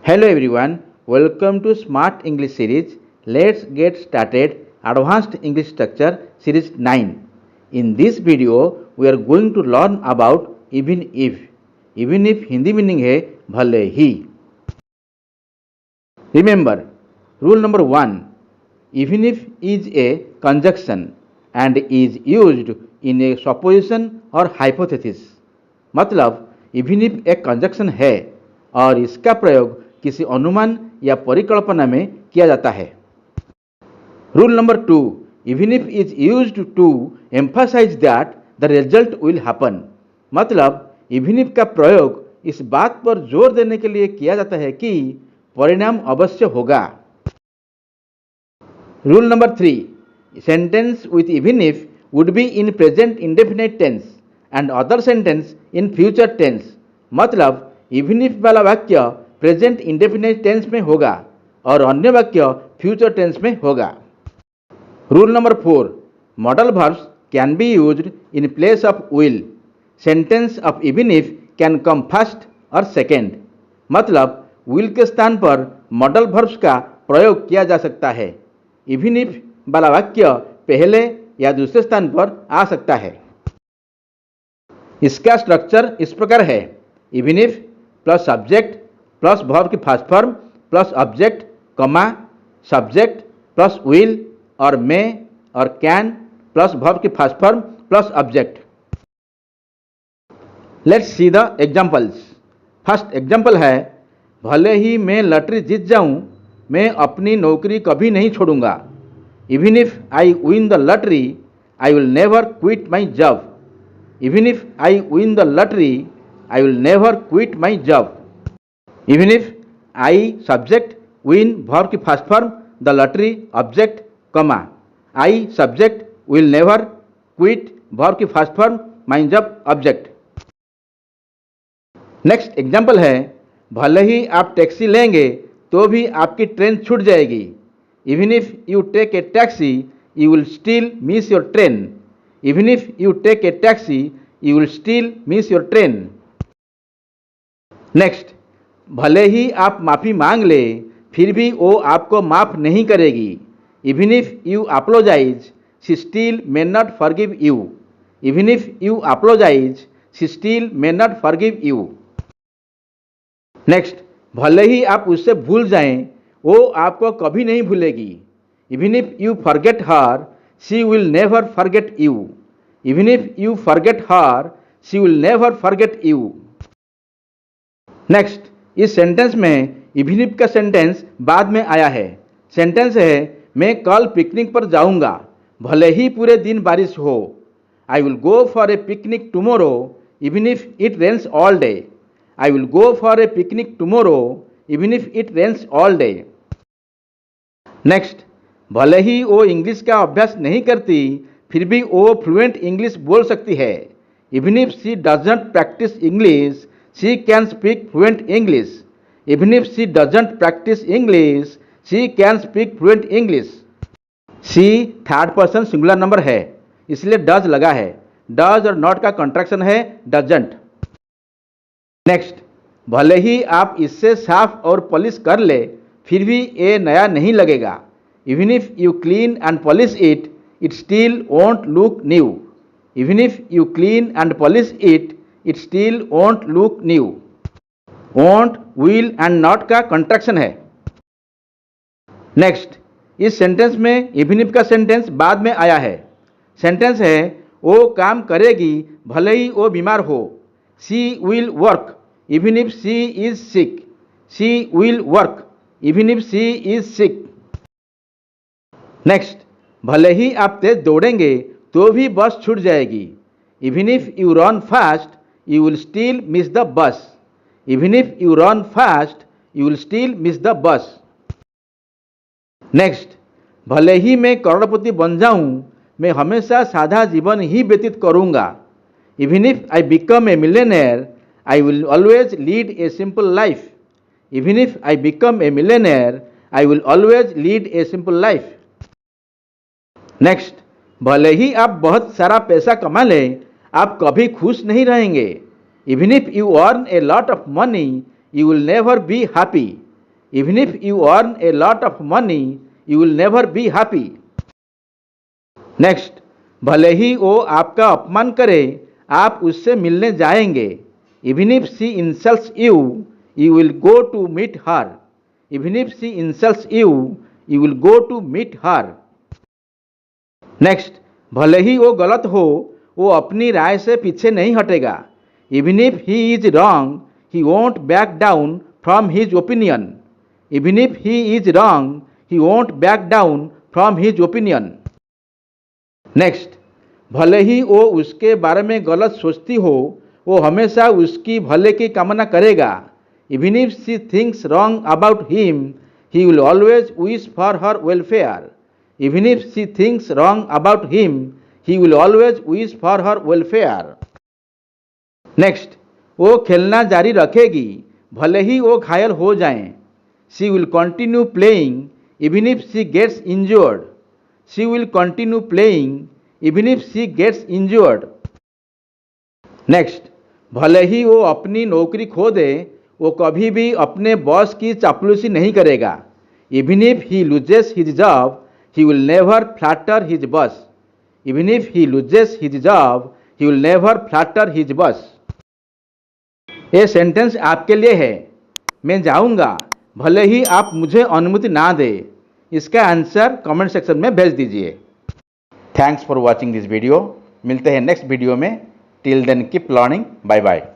Hello everyone, welcome to Smart English series. Let's get started Advanced English Structure series 9. In this video we are going to learn about even if. Even if Hindi meaning है भले ही. Remember, rule number 1. Even if is a conjunction and is used in a supposition or hypothesis. मतलब even if एक conjunction है और इसका प्रयोग किसी अनुमान या परिकल्पना में किया जाता है. Rule number 2. Even if is used to emphasise that the result will happen. मतलब इवन इफ का प्रयोग इस बात पर जोर देने के लिए किया जाता है कि परिणाम अवश्य होगा. Rule number 3. Sentence with even if would be in present indefinite tense and other sentence in future tense. मतलब इवन इफ वाला वाक्य प्रेजेंट इंडेफिनिट टेंस में होगा और अन्य वाक्य फ्यूचर टेंस में होगा. Rule number 4. Modal verbs can be used in place of will. Sentence of even if can come first और सेकेंड. मतलब विल के स्थान पर मॉडल वर्ब्स का प्रयोग किया जा सकता है. इवन इफ वाला वाक्य पहले या दूसरे स्थान पर आ सकता है. इसका स्ट्रक्चर इस प्रकार है. Even if plus subject plus verb की फर्स्ट फॉर्म प्लस ऑब्जेक्ट कमा सब्जेक्ट प्लस विल और मे और कैन प्लस वर्ब की first form plus object. Let's see the examples. First example है, भले ही मैं लॉटरी जीत जाऊं, मैं अपनी नौकरी कभी नहीं छोड़ूंगा. Even if I win the lottery I will never quit my job. Even if I win the lottery I will never quit my job. Even if I subject win verb की first form the lottery object कमा I subject will never quit verb की first form my job object. Next example है, भले ही आप taxi लेंगे तो भी आपकी ट्रेन छूट जाएगी. Even if you take a taxi you will still miss your train. Even if you take a taxi you will still miss your train. Next, भले ही आप माफ़ी मांग ले फिर भी वो आपको माफ़ नहीं करेगी. Even if you apologise she still may not forgive you. Even if you apologise she still may not forgive you. Next, भले ही आप उससे भूल जाएं वो आपको कभी नहीं भूलेगी. Even if you forget her she will never forget you. Even if you forget her she will never forget you. Next, इस सेंटेंस में इवन इफ का सेंटेंस बाद में आया है. सेंटेंस है, मैं कल पिकनिक पर जाऊंगा भले ही पूरे दिन बारिश हो. I will go for a picnic tomorrow even if it rains all day. I will go for a picnic tomorrow even if it rains all day. Next, भले ही वो इंग्लिश का अभ्यास नहीं करती फिर भी वो फ्लुएंट इंग्लिश बोल सकती है. Even if she doesn't practice English she can speak fluent English. Even if she doesn't practice English, she can speak fluent English. she third person singular number है इसलिए डज लगा है. डज और not का contraction है doesn't. Next, भले ही आप इससे साफ और पॉलिश कर ले फिर भी ये नया नहीं लगेगा. Even if you clean and polish it, it still won't look new. Even if you clean and polish it, it still won't look new. won't, will and not का कॉन्ट्रैक्शन है. नेक्स्ट, इस सेंटेंस में even if का sentence बाद में आया है. Sentence है, वो काम करेगी भले ही वो बीमार हो. She will work even if she is sick. She will work even if she is sick. Next, भले ही आप तेज दौड़ेंगे तो भी बस छूट जाएगी. Even if you run fast you will still miss the bus. Even if you run fast you will still miss the bus. Next, भले ही मैं करोड़पति बन जाऊं मैं हमेशा सादा जीवन ही व्यतीत करूंगा. Even if I become a millionaire I will always lead a simple life. Even if I become a millionaire I will always lead a simple life. Next, भले ही आप बहुत सारा पैसा कमा लें आप कभी खुश नहीं रहेंगे. Even if you earn a lot of money you will never be happy. Even if you earn a lot of money, you will never be happy. Next, भले ही वो आपका अपमान करे, आप उससे मिलने जाएंगे. Even if she insults you, you will go to meet her. Even if she insults you, you will go to meet her. Next, भले ही वो गलत हो, वो अपनी राय से पीछे नहीं हटेगा. Even if he is wrong, he won't back down from his opinion. Even if he is wrong, he won't back down from his opinion. Next, भले ही वो उसके बारे में गलत सोचती हो, वो हमेशा उसकी भले की कामना करेगा. Even if she thinks wrong about him, he will always wish for her welfare. Even if she thinks wrong about him, he will always wish for her welfare. Next, वो खेलना जारी रखेगी, भले ही वो घायल हो जाएं. She will continue playing even if she gets injured. She will continue playing even if she gets injured. Next, भले ही वो अपनी नौकरी खो दे, वो कभी भी अपने बॉस की चापलूसी नहीं करेगा. Even if he loses his job, he will never flatter his boss. Even if he loses his job, he will never flatter his boss. ये सेंटेंस आपके लिए है. मैं जाऊंगा, भले ही आप मुझे अनुमति ना दें. इसका आंसर कमेंट सेक्शन में भेज दीजिए. Thanks for watching this video. मिलते हैं नेक्स्ट वीडियो में. Till then keep learning. Bye bye.